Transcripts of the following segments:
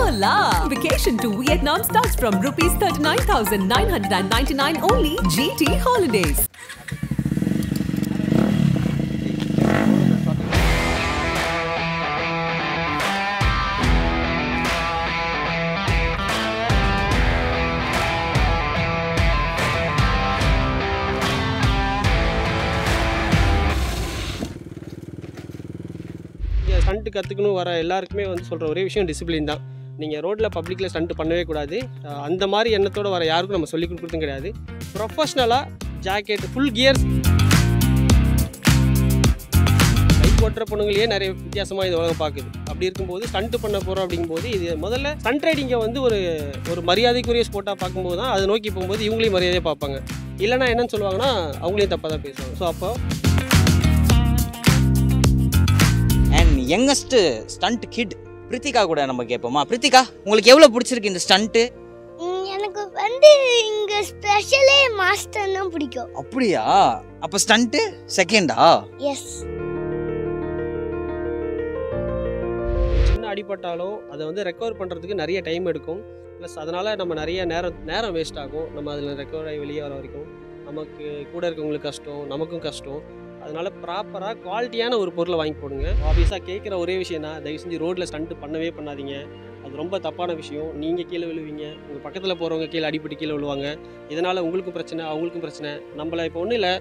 Hola! Vacation to Vietnam starts from rupees 39,999 only. GT Holidays. Stunt கற்றுக்கணும் வர எல்லாருக்குமே வந்து சொல்கிற ஒரே விஷயம் டிசிப்ளின் தான். நீங்கள் ரோட்டில் பப்ளிக்கில் ஸ்டண்ட் பண்ணவே கூடாது. அந்த மாதிரி எண்ணத்தோடு வர யாருக்கும் நம்ம சொல்லிக் கொடுக்குறதும் கிடையாது. ப்ரொஃபஷ்னலாக ஜாக்கெட் ஃபுல் கியர்ஸ் பைக் ஓட்டுற பொண்ணுங்களையே நிறைய வித்தியாசமாக இந்த உலகம் பார்க்குது. அப்படி இருக்கும்போது ஸ்டண்ட் பண்ண போகிறோம் அப்படிங்கும்போது இது முதல்ல ஸ்டண்ட் ரைடிங்கை வந்து ஒரு மரியாதைக்குரிய ஸ்போர்ட்டாக பார்க்கும்போது தான் அதை நோக்கி போகும்போது இவங்களையும் மரியாதையாக பார்ப்பாங்க. இல்லைனா என்னன்னு சொல்லுவாங்கன்னா அவங்களையும் தப்பாக தான் பேசுவாங்க. ஸோ அப்போ யங்கஸ்ட் ஸ்டண்ட் கிட் பிரித்திகா கூட நம்ம கேட்போமா. பிரித்திகா, உங்களுக்கு எவ்வளோ பிடிச்சிருக்கு இந்த ஸ்டண்ட்டு? எனக்கு வந்து இங்க ஸ்பெஷலே மாஸ்டர் தான் பிடிக்கும். அப்படியா? அப்போ ஸ்டண்ட்டு செகண்டா? எஸ். சின்ன அடிபட்டாலும் அதை வந்து ரெக்கவர் பண்ணுறதுக்கு நிறைய டைம் எடுக்கும். ப்ளஸ் அதனால் நம்ம நிறைய நேரம் வேஸ்ட் ஆகும். நம்ம அதில் ரெக்கவர் ஆகி வெளியே வர வரைக்கும் நமக்கு கூட இருக்கவங்களுக்கு கஷ்டம், நமக்கும் கஷ்டம். அதனால் ப்ராப்பராக குவாலிட்டியான ஒரு பொருளை வாங்கி போடுங்க. ஆப்வியஸாக கேட்குற ஒரே விஷயம் தான், தயவு செஞ்சு ரோட்டில் ஸ்டண்ட்டு பண்ணவே பண்ணாதீங்க. அது ரொம்ப தப்பான விஷயம். நீங்கள் கீழே விழுவீங்க, உங்கள் பக்கத்தில் போகிறவங்க கீழே அடிப்பட்டு கீழே விழுவாங்க. இதனால் உங்களுக்கும் பிரச்சனை, அவங்களுக்கும் பிரச்சனை. நம்மளை இப்போ ஒன்றும் இல்லை,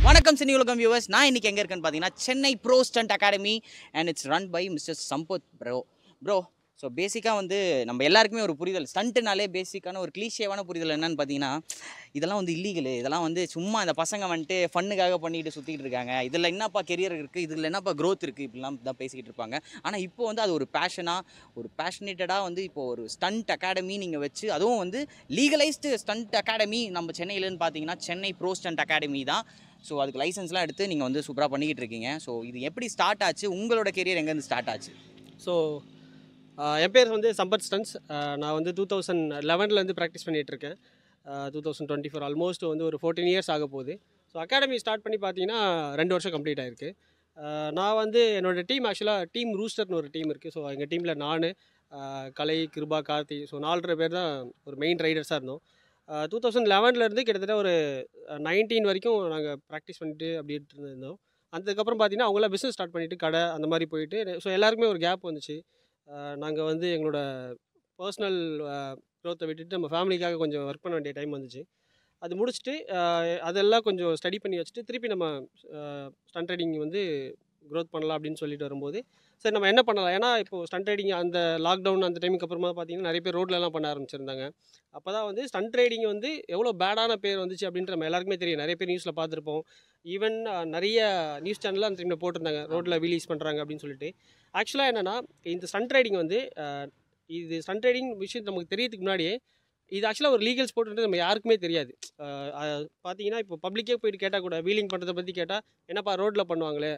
வணக்கம் சினி உலகம் வியூவர்ஸ். நான் இன்றைக்கி எங்கே இருக்கேன்னு பார்த்தீங்கன்னா Chennai bro stunt academy and it's run by mister Sampath bro. So பேசிக்காக வந்து நம்ம எல்லாருக்குமே ஒரு புரிதல், ஸ்டண்ட்டுனாலே பேசிக்கான ஒரு கிளீஷேவான புரிதல் என்னென்னு பார்த்தீங்கன்னா, இதெல்லாம் வந்து இல்லீகலு, இதெல்லாம் வந்து சும்மா இந்த பசங்க வந்துட்டு ஃபன்னுக்காக பண்ணிட்டு சுற்றிக்கிட்டு இருக்காங்க, இதில் என்னப்பா கெரியர் இருக்குது, இதில் என்னப்பா க்ரோத் இருக்குது, இப்படிலாம் தான் பேசிக்கிட்டு இருப்பாங்க. ஆனால் இப்போ வந்து அது ஒரு பேஷனேட்டடாக வந்து இப்போது ஒரு ஸ்டண்ட் அகாடமி நீங்கள் வச்சு, அதுவும் வந்து லீகலைஸ்டு ஸ்டண்ட் அகாடமி நம்ம சென்னையிலன்னு பார்த்தீங்கன்னா சென்னை ப்ரோ ஸ்டண்ட் அகாடமி தான். ஸோ அதுக்கு லைசன்ஸ்லாம் எடுத்து நீங்கள் வந்து சூப்பராக பண்ணிக்கிட்டு இருக்கீங்க. ஸோ இது எப்படி ஸ்டார்ட் ஆச்சு, உங்களோட கெரியர் எங்கேருந்து ஸ்டார்ட் ஆச்சு? ஸோ என் பேர் வந்து சம்பத் ஸ்டன்ஸ். நான் வந்து 2011 ப்ராக்டிஸ் பண்ணிகிட்ருக்கேன். 2024 ஆல்மோஸ்ட் வந்து ஒரு 14 இயர்ஸ் ஆக போகுது. ஸோ அகாடமி ஸ்டார்ட் பண்ணி பார்த்தீங்கன்னா 2 வருஷம் கம்ப்ளீட் ஆகிருக்கு. நான் வந்து என்னோடய டீம் ஆக்சுவலாக டீம் ரூஸ்டர்னு ஒரு டீம் இருக்குது. ஸோ எங்கள் டீமில் நான், கலை, கிருபா, கார்த்தி, ஸோ 4 பேர் தான் ஒரு மெயின் ரைடர்ஸாக இருந்தோம். 2011 கிட்டத்தட்ட ஒரு 19 வரைக்கும் நாங்கள் ப்ராக்டிஸ் பண்ணிட்டு அப்படின்ட்டு இருந்தோம். அதுக்கப்புறம் பார்த்தீங்கன்னா அவங்களாம் பிஸ்னஸ் ஸ்டார்ட் பண்ணிவிட்டு கடை அந்த மாதிரி போயிட்டு, ஸோ எல்லாருக்குமே ஒரு கேப் வந்துச்சு. நாங்கள் வந்து எங்களோட பர்சனல் க்ரோத்தை விட்டுட்டு நம்ம ஃபேமிலிக்காக கொஞ்சம் ஒர்க் பண்ண வேண்டிய டைம் வந்துச்சு. அது முடிச்சுட்டு அதெல்லாம் கொஞ்சம் ஸ்டடி பண்ணி வச்சுட்டு திருப்பி நம்ம ஸ்டண்ட் ரைடிங் வந்து க்ரோத் பண்ணலாம் அப்படின்னு சொல்லிட்டு வரும்போது, சரி நம்ம என்ன பண்ணலாம், ஏன்னா இப்போது ஸ்டண்ட் ரைடிங் அந்த லாக்டவுன் அந்த டைமுக்கு அப்புறமா பார்த்தீங்கன்னா நிறைய பேர் ரோட்லலாம் பண்ண ஆரம்பிச்சிருந்தாங்க. அப்போ தான் வந்து ஸ்டண்ட் ரைடிங் வந்து எவ்வளோ பேடான பேர் வந்துச்சு அப்படின்ற நம்ம எல்லாருக்குமே தெரியும். நிறைய பேர் நியூஸில் பார்த்துருப்போம். ஈவன் நிறைய நியூஸ் சேனலில் அந்த டைமில் போட்டிருந்தாங்க ரோட்டில் வீலிஸ் பண்ணுறாங்க அப்படின்னு சொல்லிட்டு. ஆக்சுவலாக என்னென்னா, இந்த ஸ்டண்ட் ரைடிங் வந்து இது ஸ்டண்ட் ரைடிங் விஷயம் நமக்கு தெரியறதுக்கு முன்னாடியே இது ஆக்சுவலாக ஒரு லீகல் ஸ்போர்ட்ன்றது நம்ம யாருக்குமே தெரியாது. பார்த்தீங்கன்னா இப்போ பப்ளிக்கே போயிட்டு கேட்டால் கூட வீலிங் பண்ணுறதை பற்றி கேட்டால், என்னப்பா ரோட்டில் பண்ணுவாங்களே,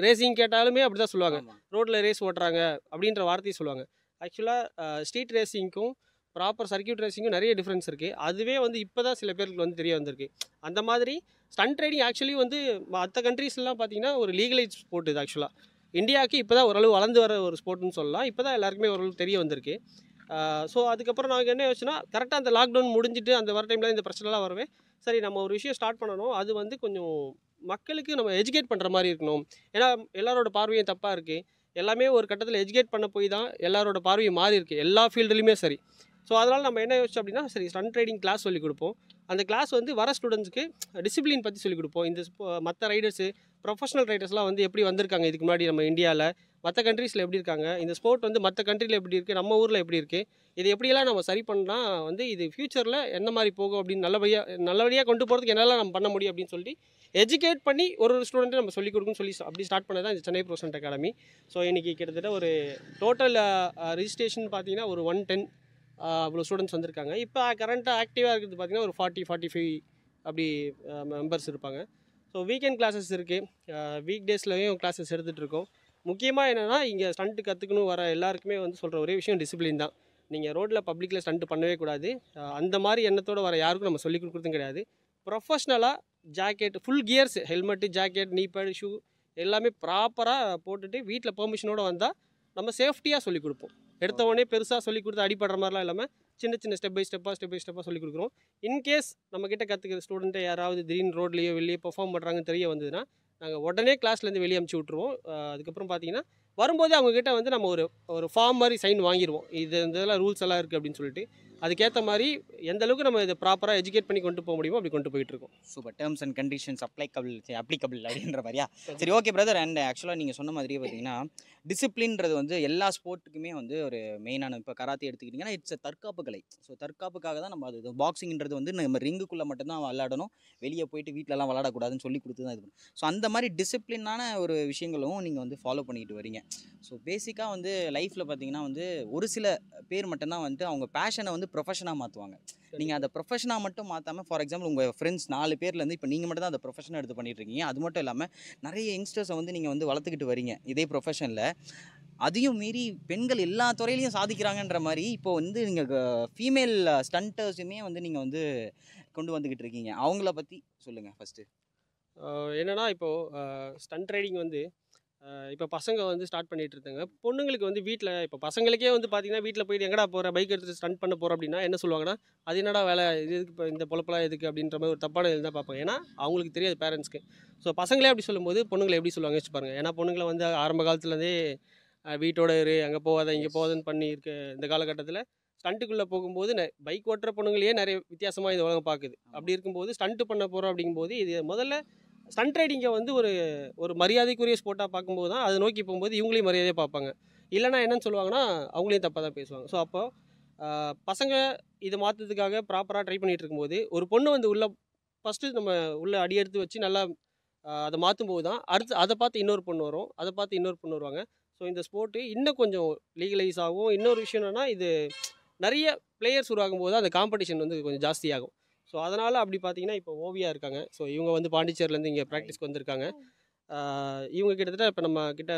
ரேசிங் கேட்டாலுமே அப்படி தான் சொல்லுவாங்க, ரோட்டில் ரேஸ் ஓட்டுறாங்க அப்படின்ற வார்த்தையை சொல்லுவாங்க. ஆக்சுவலாக ஸ்ட்ரீட் ரேசிங்க்கும் ப்ராப்பர் சர்க்கியூட் ரேசிங்கும் நிறைய டிஃப்ரென்ஸ் இருக்குது. அதுவே வந்து இப்போ தான் சில பேருக்கு வந்து தெரிய வந்திருக்கு. அந்த மாதிரி ஸ்டண்ட் ரைடிங் ஆக்சுவலி வந்து மற்ற கண்ட்ரீஸ்லாம் பார்த்தீங்கன்னா ஒரு லீகலைஸ் ஸ்போர்ட். இது ஆக்சுவலாக இந்தியாவுக்கு இப்போ தான் ஓரளவு வளர்ந்து வர ஒரு ஸ்போர்ட்னு சொல்லலாம். இப்போ தான் எல்லாருக்குமே ஓரளவு தெரிய வந்திருக்கு. ஸோ அதுக்கப்புறம் நாங்கள் என்ன யோசிச்சோன்னா, கரெக்டாக அந்த லாக்டவுன் முடிஞ்சிட்டு அந்த வர டைமில் இந்த பிரச்சனைலாம் வரவே, சரி நம்ம ஒரு விஷயம் ஸ்டார்ட் பண்ணணும், அது வந்து கொஞ்சம் மக்களுக்கு நம்ம எஜுகேட் பண்ணுற மாதிரி இருக்கணும். ஏன்னா எல்லாரோட பார்வையும் தப்பாக இருக்குது. எல்லாமே ஒரு கட்டத்தில் எஜுகேட் பண்ண போய் தான் எல்லாரோட பார்வையும் மாறி இருக்குது, எல்லா ஃபீல்டுலையுமே சரி. ஸோ அதனால் நம்ம என்ன யோசிச்சோம் அப்படின்னா, சரி ஸ்டண்ட் ரைடிங் கிளாஸ் சொல்லிக் கொடுப்போம். அந்த கிளாஸ் வந்து வர ஸ்டூடெண்ட்ஸுக்கு டிசிப்ளின் பற்றி சொல்லிக் கொடுப்போம். இந்த மற்ற ரைடர்ஸு ப்ரொஃபஷனல் ரைடர்ஸ்லாம் வந்து எப்படி வந்திருக்காங்க இதுக்கு முன்னாடி நம்ம இந்தியாவில், மற்ற கண்ட்ரீஸில் எப்படி இருக்காங்க, இந்த ஸ்போர்ட் வந்து மற்ற கண்ட்ரியில் எப்படி இருக்குது, நம்ம ஊரில் எப்படி இருக்குது, இது எப்படியெல்லாம் நம்ம சரி பண்ணால் வந்து இது ஃப்யூச்சரில் என்ன மாதிரி போகும் அப்படின்னு நல்லபடியாக கொண்டு போகிறதுக்கு என்னெல்லாம் நம்ம பண்ண முடியும் அப்படின்னு சொல்லி எஜுகேட் பண்ணி ஒரு ஸ்டூடெண்ட்டை நம்ம சொல்லிக் கொடுக்குன்னு சொல்லி அப்படி ஸ்டார்ட் பண்ணது தான் இந்த Chennai bro stunt academy. So இன்றைக்கி கிட்டத்தட்ட ஒரு டோட்டல் ரிஜிஸ்ட்ரேஷன் பார்த்தீங்கன்னா ஒரு 110 அவ்வளோ ஸ்டூடெண்ட்ஸ் வந்திருக்காங்க. இப்போ கரண்ட்டாக ஆக்டிவாக இருக்கிறது பார்த்திங்கன்னா ஒரு 40-45 அப்படி மெம்பர்ஸ் இருப்பாங்க. ஸோ வீக்கெண்ட் கிளாஸஸ் இருக்குது, வீக் டேஸ்லையும் கிளாஸஸ் எடுத்துகிட்ருக்கோம். முக்கியமாக என்னென்னா, இங்கே ஸ்டண்ட்டு கற்றுக்கணும் வர எல்லாருக்குமே வந்து சொல்கிற ஒரே விஷயம் டிசிப்ளின் தான். நீங்கள் ரோட்டில் பப்ளிக்கில் ஸ்டண்ட்டு பண்ணவே கூடாது. அந்த மாதிரி எண்ணத்தோடு வர யாருக்கும் நம்ம சொல்லிக் கொடுக்குறதும் கிடையாது. ப்ரொஃபஷ்னலாக jacket full gears, helmet, jacket, knee pad, shoe எல்லாமே ப்ராப்பராக போட்டுட்டு வீட்டில் பெர்மிஷனோடு வந்தால் நம்ம சேஃப்டியாக சொல்லிக் கொடுப்போம். எடுத்த உடனே பெருசாக சொல்லிக் கொடுத்து அடிப்படுற மாதிரிலாம் இல்லாமல் சின்ன சின்ன ஸ்டெப் பை ஸ்டெப்பாக சொல்லிக் கொடுக்குறோம். இன்கேஸ் நம்மக்கிட்ட கற்றுக்கிற ஸ்டூடெண்ட்டை யாராவது திடீர்னு ரோட்லேயோ வெளியே பெர்ஃபார்ம் பண்ணுறாங்கன்னு தெரிய வந்ததுன்னா நாங்கள் உடனே கிளாஸ்லேருந்து வெளியே அமுச்சு விட்ருவோம். அதுக்கப்புறம் பார்த்தீங்கன்னா வரும்போது அவங்கக்கிட்ட வந்து நம்ம ஒரு ஃபார்ம் மாதிரி சைன் வாங்கிடுவோம். இந்த இதெல்லாம் ரூல்ஸ் எல்லாம் இருக்குது அப்படின்னு சொல்லிட்டு அதுக்கேற்ற மாதிரி எந்த அளவுக்கு நம்ம இதை ப்ராப்பராக எஜுகேட் பண்ணி கொண்டு போக முடியுமோ அப்படி கொண்டு போயிட்டுருக்கோம். Super. Terms and conditions applicable அப்படின்ற மாதிரியா? சரி, ஓகே பிரதர். அண்ட் ஆக்சுவலாக நீங்கள் சொன்ன மாதிரியே பார்த்தீங்கன்னா டிசிப்ளின்றது வந்து எல்லா ஸ்போர்ட்டுக்குமே வந்து ஒரு மெயினான, இப்போ கராத்தே எடுத்துக்கிட்டிங்கன்னா இட்ஸ் தற்காப்பு கலை. ஸோ தற்காப்புக்காக தான் நம்ம அது பாக்ஸிங்கிறது வந்து நம்ம ரிங்குக்குள்ளே மட்டும்தான் விளையாடணும், வெளியே போயிட்டு வீட்டிலலாம் விளையாடக்கூடாதுன்னு சொல்லி கொடுத்து தான் இது பண்ணும். ஸோ அந்த மாதிரி டிசிப்ளினான ஒரு விஷயங்களும் நீங்கள் வந்து ஃபாலோ பண்ணிக்கிட்டு வரீங்க. ஸோ பேசிக்காக வந்து லைஃப்பில் பார்த்தீங்கன்னா வந்து ஒரு சில பேர் மட்டும்தான் வந்துட்டு அவங்க பேஷனை வந்து ப்ரொஃபஷனாக மாற்றுவாங்க. நீங்கள் அதை ப்ரொஃபஷனாக மட்டும் மாற்றாமல், ஃபார் எக்ஸாம்பிள் உங்கள் ஃப்ரெண்ட்ஸ் 4 பேர்லேருந்து இப்போ நீங்கள் மட்டும் தான் அந்த ப்ரொஃபஷனை எடுத்து பண்ணிட்டுருக்கீங்க. அது மட்டும் இல்லாமல் நிறைய யங்ஸ்டர்ஸை வந்து நீங்கள் வந்து வளர்த்துக்கிட்டு வரீங்க இதே ப்ரொஃபஷனில். அதையும் மீறி பெண்கள் எல்லா துறையிலையும் சாதிக்கிறாங்கன்ற மாதிரி இப்போ வந்து நீங்கள் ஃபீமேல் ஸ்டண்டர்ஸுமே வந்து நீங்கள் வந்து கொண்டு வந்துக்கிட்டு இருக்கீங்க. அவங்கள பற்றி சொல்லுங்கள் ஃபஸ்ட்டு. என்னென்னா இப்போது ஸ்டண்ட் ரைடிங் வந்து இப்போ பசங்க வந்து ஸ்டார்ட் பண்ணிகிட்டு இருந்தாங்க. பொண்ணுங்களுக்கு வந்து வீட்டில் இப்போ பசங்களுக்கே வந்து பார்த்தீங்கன்னா வீட்டில் போயிட்டு எங்கடா போகிற, பைக் எடுத்துட்டு ஸ்டண்ட் பண்ண போகிறோம் அப்படின்னா என்ன சொல்லுவாங்கன்னா, அது என்னடா வேலை, இது எதுக்கு, இப்போ இந்த பொழப்பெல்லாம் எதுக்கு அப்படின்ற மாதிரி ஒரு தப்பான இது தான் பார்ப்பாங்க. ஏன்னா அவங்களுக்கு தெரியாது பேரண்ட்ஸ்க்கு. ஸோ பசங்களே அப்படி சொல்லும்போது பொண்ணுங்களை எப்படி சொல்லுவாங்க யோசிச்சு பாருங்க. ஏன்னா பொண்ணுங்களை வந்து ஆரம்ப காலத்துலேருந்தே வீட்டோட இரு, அங்கே போகாத இங்கே போகாதுன்னு பண்ணியிருக்க இந்த காலகட்டத்தில் ஸ்டண்ட்டுக்குள்ளே போகும்போது பைக் ஓட்டுற பொண்ணுங்களையே நிறைய வித்தியாசமாக இந்த உலகம் பார்க்குது. அப்படி இருக்கும்போது ஸ்டண்ட்டு பண்ண போகிறோம் அப்படிங்கும்போது இது முதல்ல ஸ்டண்ட் ரைடிங்கை வந்து ஒரு மரியாதைக்குரிய ஸ்போர்ட்டாக பார்க்கும்போது தான் அதை நோக்கி போகும்போது இவங்களையும் மரியாதையாக பார்ப்பாங்க. இல்லைனா என்னன்னு சொல்லுவாங்கன்னா அவங்களையும் தப்பாக தான் பேசுவாங்க. ஸோ அப்போது பசங்க இதை மாற்றுறதுக்காக ப்ராப்பராக ட்ரை பண்ணிகிட்டு இருக்கும்போது ஒரு பொண்ணு வந்து ஃபஸ்ட்டு நம்ம உள்ளே அடி எடுத்து வச்சு நல்லா அதை மாற்றும் போது தான் அடுத்து அதை பார்த்து இன்னொரு பொண்ணு வரும், அதை பார்த்து இன்னொரு பொண்ணு வருவாங்க. ஸோ இந்த ஸ்போர்ட்டு இன்னும் கொஞ்சம் லீகலைஸ் ஆகும். இன்னொரு விஷயம் என்னென்னா இது நிறைய பிளேயர்ஸ் உருவாகும் போது அந்த காம்படிஷன் வந்து கொஞ்சம் ஜாஸ்தியாகும். ஸோ அதனால் அப்படி பார்த்தீங்கன்னா இப்போ ஓவியா இருக்காங்க. ஸோ இவங்க வந்து பாண்டிச்சேரிலேருந்து இங்கே ப்ராக்டிஸ்க்கு வந்திருக்காங்க. இவங்க கிட்டத்தட்ட இப்போ நம்ம கிட்ட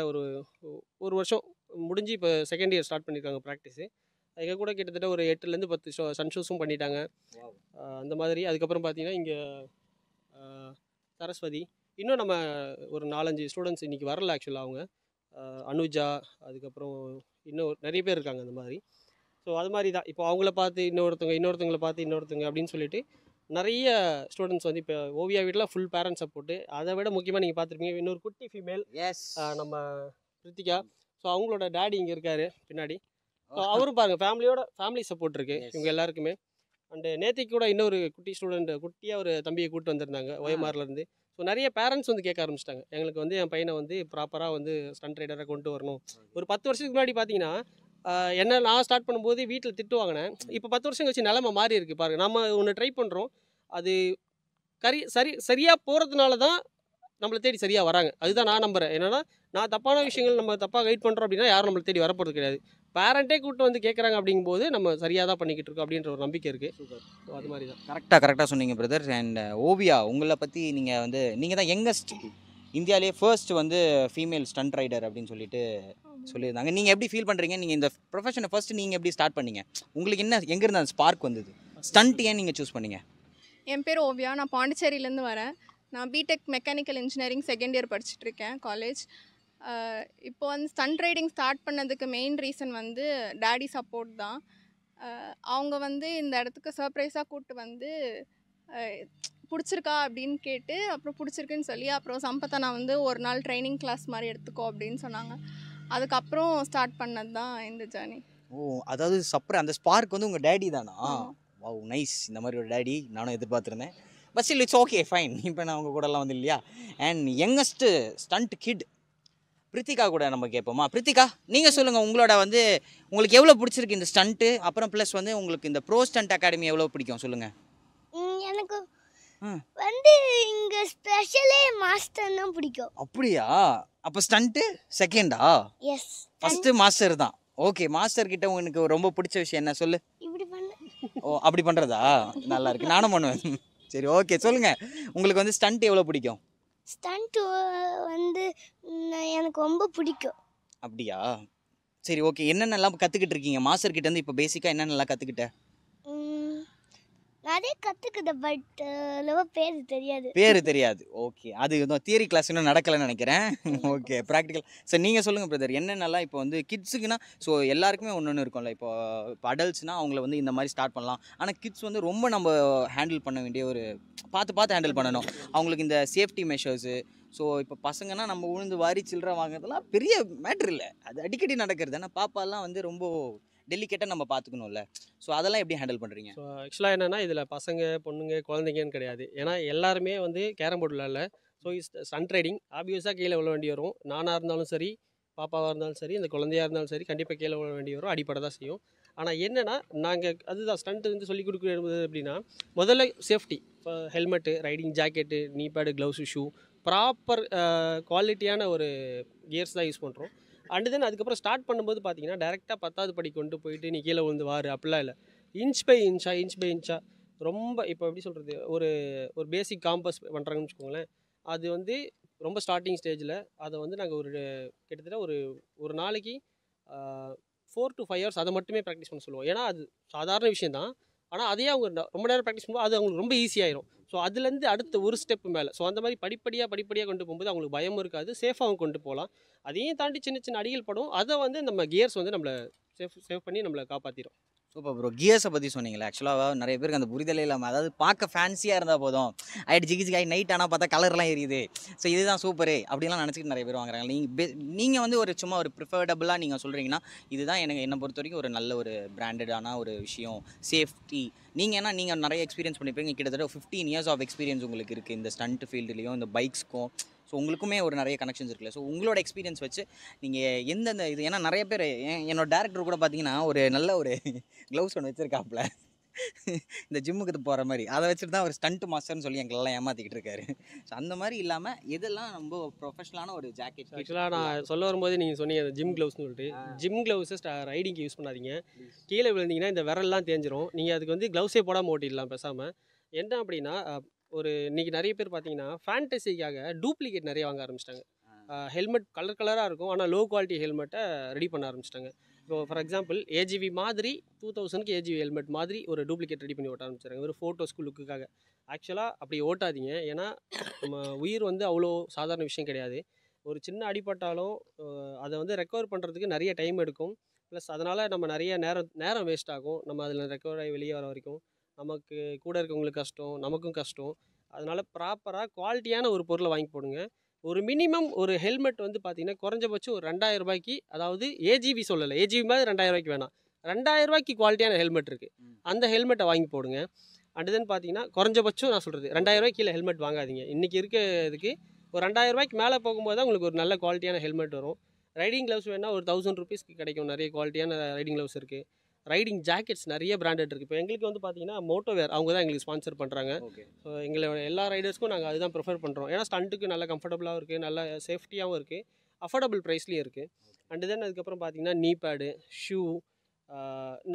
ஒரு வருஷம் முடிஞ்சு இப்போ செகண்ட் இயர் ஸ்டார்ட் பண்ணியிருக்காங்க ப்ராக்டிஸு. எங்கள் கூட கிட்டத்தட்ட ஒரு 8லேருந்து 10 சன் ஷோஸும் பண்ணிட்டாங்க. அந்த மாதிரி அதுக்கப்புறம் பார்த்தீங்கன்னா இங்கே சரஸ்வதி, இன்னும் நம்ம ஒரு 4-5 ஸ்டூடெண்ட்ஸ் இன்றைக்கி வரல ஆக்சுவலாக. அவங்க அனுஜா, அதுக்கப்புறம் இன்னும் நிறைய பேர் இருக்காங்க அந்த மாதிரி. ஸோ அது மாதிரி தான் இப்போ அவங்கள பார்த்து இன்னொருத்தவங்களை பார்த்து இன்னொருத்தவங்க அப்படின்னு சொல்லிட்டு நிறைய ஸ்டூடெண்ட்ஸ் வந்து இப்போ ஓவியா வீட்டில் ஃபுல் பேரண்ட்ஸ் சப்போர்ட்டு. அதை விட முக்கியமாக நீங்கள் பார்த்துருப்பீங்க இன்னொரு குட்டி ஃபீமேல் நம்ம கிருத்திகா. ஸோ அவங்களோட டேடி இங்கே இருக்கார் பின்னாடி. ஸோ அவரும் பாருங்கள் ஃபேமிலி சப்போர்ட் இருக்குது இவங்க எல்லாருக்குமே. அண்டு நேற்றுக்கு கூட இன்னொரு குட்டியாக ஒரு தம்பியை கூப்பிட்டு வந்திருந்தாங்க OMRலேருந்து. ஸோ நிறைய பேரண்ட்ஸ் வந்து கேட்க ஆரம்பிச்சிட்டாங்க, எங்களுக்கு வந்து என் பையனை வந்து ப்ராப்பராக வந்து ஸ்டண்ட் ரைடரை கொண்டு வரணும். ஒரு 10 வருஷத்துக்கு முன்னாடி பார்த்தீங்கன்னா என்ன நான் ஸ்டார்ட் பண்ணும்போது வீட்டில் திட்டு வாங்கினேன். இப்போ 10 வருஷம் கழிச்சு நிலைமை மாறி இருக்குது பாருங்கள். நம்ம ஒன்று ட்ரை பண்ணுறோம், அது சரியாக போகிறதுனால தான் நம்மளை தேடி சரியாக வராங்க. அதுதான் நான் நம்புகிறேன். என்னென்னா நான் தப்பான விஷயங்கள் நம்ம தப்பாக கைட் பண்ணுறோம் அப்படின்னா யாரும் நம்மளை தேடி வரப்போகிறது கிடையாது. பேரண்ட்டே கூப்பிட்டு வந்து கேட்குறாங்க அப்படிங்கும்போது நம்ம சரியாக தான் பண்ணிக்கிட்டு இருக்கோம் அப்படின்ற ஒரு நம்பிக்கை இருக்குது. ஸோ அது மாதிரி தான் கரெக்டாக சொன்னீங்க பிரதர். அண்ட் ஓவியா, உங்களை பற்றி நீங்கள் தான் யங்கஸ்ட் இந்தியாவிலே ஃபர்ஸ்ட் வந்து ஃபீமேல் ஸ்டண்ட் ரைடர் அப்படின்னு சொல்லியிருந்தாங்க. நீங்கள் எப்படி ஃபீல் பண்ணுறீங்க? நீங்கள் இந்த ப்ரொஃபஷனை ஃபர்ஸ்ட் நீங்கள் எப்படி ஸ்டார்ட் பண்ணீங்க? உங்களுக்கு எங்கேருந்து அந்த ஸ்பார்க் வந்தது? ஸ்டண்ட் ஏன் நீங்கள் சூஸ் பண்ணீங்க? என் பேர் ஓவியா, நான் பாண்டிச்சேரியிலேருந்து வரேன். நான் BTech mechanical engineering second year படிச்சுட்ருக்கேன் காலேஜ். இப்போ வந்து ஸ்டண்ட் ரைடிங் ஸ்டார்ட் பண்ணதுக்கு மெயின் ரீசன் வந்து டேடி சப்போர்ட் தான். அவங்க வந்து இந்த இடத்துக்கு சர்ப்ரைஸாக கூப்பிட்டு வந்து பிடிச்சிருக்கா அப்படின்னு கேட்டு அப்புறம் பிடிச்சிருக்குன்னு சொல்லி அப்புறம் சம்பத்தை நான் வந்து ஒரு நாள் ட்ரைனிங் கிளாஸ் மாதிரி எடுத்துக்கோ அப்படின்னு சொன்னாங்க. அதுக்கப்புறம் ஸ்டார்ட் பண்ணது தான் இந்த ஜர்னி. அதாவது அந்த ஸ்பார்க் வந்து உங்கள் டேடி தானா? Wow, nice. இந்த மாதிரி ஒரு டேடி நானும் எதிர்பார்த்துருந்தேன். But still it's okay, fine. இப்போ நான் உங்கள் கூடலாம் வந்து இல்லையா. And youngest stunt kid Prithika கூட நம்ம கேட்போமா? பிரித்திகா, நீங்கள் சொல்லுங்கள், உங்களுக்கு எவ்வளோ பிடிச்சிருக்கு இந்த ஸ்டண்ட்டு, அப்புறம் ப்ளஸ் வந்து உங்களுக்கு இந்த ப்ரோ ஸ்டண்ட் அகாடமி எவ்வளோ பிடிக்கும் சொல்லுங்கள். எனக்கு வந்து இங்க ஸ்பெஷலே மாஸ்டர் தான் பிடிக்கும். அப்படியா? அப்போ ஸ்டண்ட்டு செகண்டா? எஸ், ஃபர்ஸ்ட் மாஸ்டர் தான். ஓகே, மாஸ்டர் கிட்ட உங்களுக்கு ரொம்ப பிடிச்ச விஷயம் என்ன சொல்லு. இப்படி பண்ண. அப்படி பண்ணுறதா? நல்லா இருக்கு, நானும் பண்ணுவேன். சரி, ஓகே, சொல்லுங்கள். உங்களுக்கு வந்து ஸ்டண்ட் எவ்வளோ பிடிக்கும்? ஸ்டண்ட் வந்து எனக்கு ரொம்ப பிடிக்கும். அப்படியா? சரி, ஓகே. என்னென்னலாம் கற்றுக்கிட்டு இருக்கீங்க மாஸ்டர் கிட்ட இருந்து? இப்போ பேசிக்காக என்னென்னலாம் கற்றுக்கிட்டேன்? நிறைய கற்றுக்குது பட் ரொம்ப பேர் தெரியாது. பேர் தெரியாது. ஓகே, அது இன்னும் தியரி கிளாஸ் இன்னும் நடக்கலைன்னு நினைக்கிறேன். Okay, practical. சார் நீங்கள் சொல்லுங்கள் பிரதர், என்னென்னலாம் இப்போ வந்து கிட்ஸுக்குன்னா ஸோ எல்லாருக்குமே ஒன்று ஒன்று இருக்கும்ல. இப்போ அடல்ட்ஸ்னால் அவங்கள வந்து இந்த மாதிரி ஸ்டார்ட் பண்ணலாம். ஆனால் கிட்ஸ் வந்து ரொம்ப நம்ம ஹேண்டில் பண்ண வேண்டிய ஒரு பார்த்து ஹேண்டில் பண்ணணும். அவங்களுக்கு இந்த சேஃப்டி மெஷர்ஸு. ஸோ இப்போ பசங்கன்னா நம்ம உழுந்து வாரி சில்லற வாங்குறதுலாம் பெரிய மேட்ரு இல்லை, அது அடிக்கடி நடக்கிறது. ஆனால் பாப்பாலாம் வந்து ரொம்ப டெலிகேட்டாக நம்ம பார்த்துக்கணும்ல. ஸோ அதெல்லாம் எப்படி ஹேண்டில் பண்ணுறீங்க? ஸோ ஆக்சுவலாக என்னென்னா இதில் பசங்க பொண்ணுங்க குழந்தைங்கன்னு கிடையாது. ஏன்னா எல்லாருமே வந்து கேரம் போர்டு விளாட்ல. ஸோ ஸ்டண்ட் ரைடிங் ஆப்வியஸாக கீழே விழ வேண்டி வரும். நானாக இருந்தாலும் சரி, பாப்பாவாக இருந்தாலும் சரி, இந்த குழந்தையாக இருந்தாலும் சரி, கண்டிப்பாக கீழே விழ வேண்டி வரும், அடிப்படை தான் செய்யும். ஆனால் என்னென்னா நாங்கள் அதுதான் ஸ்டண்ட்டு வந்து சொல்லிக் கொடுக்குறது எப்படின்னா, முதல்ல சேஃப்டி, இப்போ ஹெல்மெட்டு, ரைடிங் ஜாக்கெட்டு, நீ பேடு, க்ளவுஸு, ஷூ, ப்ராப்பர் குவாலிட்டியான ஒரு கியர்ஸ் தான் யூஸ் பண்ணுறோம். அண்டு தென் அதுக்கப்புறம் ஸ்டார்ட் பண்ணும்போது பார்த்தீங்கன்னா டேரெக்டாக 10வது படி கொண்டு போயிட்டு நீ கீழே விழுந்து வாரு அப்படிலாம் இல்லை. இன்ச் பை இன்ச்சாக ரொம்ப இப்போ எப்படி சொல்கிறது, ஒரு ஒரு பேசிக் காம்பஸ் பண்ணுறாங்கன்னு வச்சுக்கோங்களேன். அது வந்து ரொம்ப ஸ்டார்டிங் ஸ்டேஜில் அதை வந்து நாங்கள் ஒரு கிட்டத்தட்ட ஒரு நாளைக்கு 4 to 5 hours அதை மட்டுமே ப்ராக்டிஸ் பண்ண சொல்லுவோம். ஏன்னா அது சாதாரண விஷயம் தான். ஆனால் அதையே அவங்க ரொம்ப நேரம் ப்ராக்டிஸ் பண்ணும்போது அது அவங்களுக்கு ரொம்ப ஈஸியாயிரும். ஸோ அதுலேருந்து அடுத்த ஒரு ஸ்டெப் மேலே, ஸோ அந்த மாதிரி படிப்படியாக கொண்டு போகும்போது அவங்களுக்கு பயமும் இருக்காது, சேஃபாகவும் கொண்டு போகலாம். அதையும் தாண்டி சின்ன சின்ன அடிகள் படும், அதை வந்து நம்ம கியர்ஸ் வந்து நம்மளை சேவ் பண்ணி நம்மளை காப்பாற்றிடும். Super bro. கியர்ஸை பற்றி சொன்னீங்களே, ஆக்சுவலாக நிறைய பேருக்கு அந்த புரிதலே இல்லாமல், அதாவது பார்க்க ஃபேன்சியாக இருந்தால் போதும், ஆயிட்டு ஜிகி ஆகி நைட் ஆனால் பார்த்தா கலர்லாம் எரியுது, ஸோ இதுதான் சூப்பரு அப்படிலாம் நினச்சிக்கிட்டு நிறைய பேர் வாங்குறாங்க. நீங்கள் வந்து ஒரு சும்மா ஒரு ப்ரிஃபர்டபுளாக நீங்கள் சொல்கிறீங்கன்னா இதுதான் என்னை பொறுத்த வரைக்கும் ஒரு நல்ல ஒரு பிராண்டடான ஒரு விஷயம், சேஃப்டி. நீங்கள் நிறைய எக்ஸ்பீரியன்ஸ் பண்ணியிருப்பீங்க, கிட்டத்தட்ட 15 years ஆஃப் எக்ஸ்பீரியன்ஸ் உங்களுக்கு இருக்குது இந்த ஸ்டண்ட் ஃபீல்டுலேயும் இந்த பைக்ஸ்க்கும். ஸோ உங்களுக்குமே ஒரு நிறைய கனெக்ஷன்ஸ் இருக்குல்ல. ஸோ உங்களோட எக்ஸ்பீரியன்ஸ் வச்சு நீங்கள் எந்தெந்த இது, ஏன்னா நிறைய பேர் என்னோட டேரக்டர் கூட பார்த்தீங்கன்னா ஒரு நல்ல ஒரு க்ளவுஸ் ஒன்று வச்சுருக்காப்புல, இந்த ஜிம்முக்கு போகிற மாதிரி, அதை வச்சுட்டு தான் ஒரு ஸ்டண்ட் மாஸ்டர்னு சொல்லி எங்களெல்லாம் ஏமாற்றிக்கிட்டு இருக்காரு. ஸோ அந்த மாதிரி இல்லாமல் இதெல்லாம் ரொம்ப ப்ரொஃபஷனலான ஒரு ஜாக்கெட். ஆக்சுவலாக நான் சொல்ல வரும்போது நீங்கள் சொன்னீங்க அந்த ஜிம் க்ளவுஸ்னு சொல்லிட்டு, ஜிம் க்ளவுஸை ரைடிங்க்கு யூஸ் பண்ணாதீங்க. கீழே விழுந்தீங்கன்னா இந்த விரல்லாம் தேஞ்சிரும். நீங்கள் அதுக்கு வந்து க்ளவுஸே போடாமல் ஓட்டிடலாம் பேசாமல். என்ன அப்படின்னா இன்றைக்கி நிறைய பேர் பார்த்தீங்கன்னா ஃபேண்டசிக்காக டூப்ளிகேட் நிறைய வாங்க ஆரம்பிச்சிட்டாங்க. ஹெல்மெட் கலராக இருக்கும், ஆனால் லோ குவாலிட்டி ஹெல்மெட்டை ரெடி பண்ண ஆரம்பிச்சிட்டாங்க. இப்போ ஃபார் எக்ஸாம்பிள் ஏஜிவி மாதிரி 2000க்கு ஏஜிவி ஹெல்மெட் மாதிரி ஒரு டூப்ளிகேட் ரெடி பண்ணி ஓட்ட ஆரம்பிச்சிட்டாங்க ஒரு ஃபோட்டோஸ்க்கு லுக்குக்காக. ஆக்சுவலாக அப்படி ஓட்டாதீங்க. ஏன்னா நம்ம உயிர் வந்து அவ்வளோ சாதாரண விஷயம் கிடையாது. ஒரு சின்ன அடிபட்டாலும் அதை வந்து ரெக்கவர் பண்ணுறதுக்கு நிறைய டைம் எடுக்கும். ப்ளஸ் அதனால் நம்ம நிறைய நேரம் வேஸ்ட் ஆகும். நம்ம அதில் ரெக்கவர் ஆகி வெளியே வர வரைக்கும் நமக்கு கூட இருக்கவங்களுக்கு கஷ்டம், நமக்கும் கஷ்டம். அதனால் ப்ராப்பராக குவாலிட்டியான ஒரு பொருளை வாங்கி போடுங்க. ஒரு மினிமம் ஒரு ஹெல்மெட் வந்து பார்த்திங்கன்னா குறைஞ்சபட்சம் ஒரு 2000 ரூபாய்க்கு, அதாவது ஏஜிவி சொல்லலை, ஏஜிவி மாதிரி 2000 ரூபாய்க்கு வேணாம், 2000 ரூபாய்க்கு குவாலிட்டியான ஹெல்மெட் இருக்குது, அந்த ஹெல்மெட்டை வாங்கி போடுங்க. அண்ட் தென் பார்த்தீங்கன்னா குறைஞ்சபட்சம் நான் சொல்கிறது 2000 ரூபாய்க்கு கீழே ஹெல்மெட் வாங்காதீங்க. இன்றைக்கி இருக்கிறதுக்கு ஒரு 2000 ரூபாய்க்கு மேலே போகும்போது தான் உங்களுக்கு ஒரு நல்ல குவாலிட்டியான ஹெல்மெட் வரும். ரைடிங் க்ளவுஸ் வேணால் ஒரு 1000 rupeesக்கு கிடைக்கும். நிறைய குவாலிட்டியான ரைடிங் க்ளவுஸ் இருக்குது. ரைடிங் ஜாக்கெட்ஸ் நிறைய பிராண்டட் இருக்குது. இப்போ எங்களுக்கு வந்து பார்த்தீங்கன்னா மோட்டோவேர் அவங்க தான் எங்களுக்கு ஸ்பான்சர் பண்ணுறாங்க. ஸோ எங்களோட எல்லா ரைடர்ஸ்க்கும் நாங்கள் அதுதான் ப்ரிஃபர் பண்ணுறோம். ஏன்னா ஸ்டண்ட்டுக்கு நல்ல கம்ஃபர்டபுளாகவும் இருக்குது, நல்ல சேஃப்டியாகவும் இருக்குது, அஃபோர்டபுள் ப்ரைஸ்லேயும் இருக்குது. அண்ட் தென் அதுக்கப்புறம் பார்த்தீங்கன்னா நீ பேடு, ஷூ.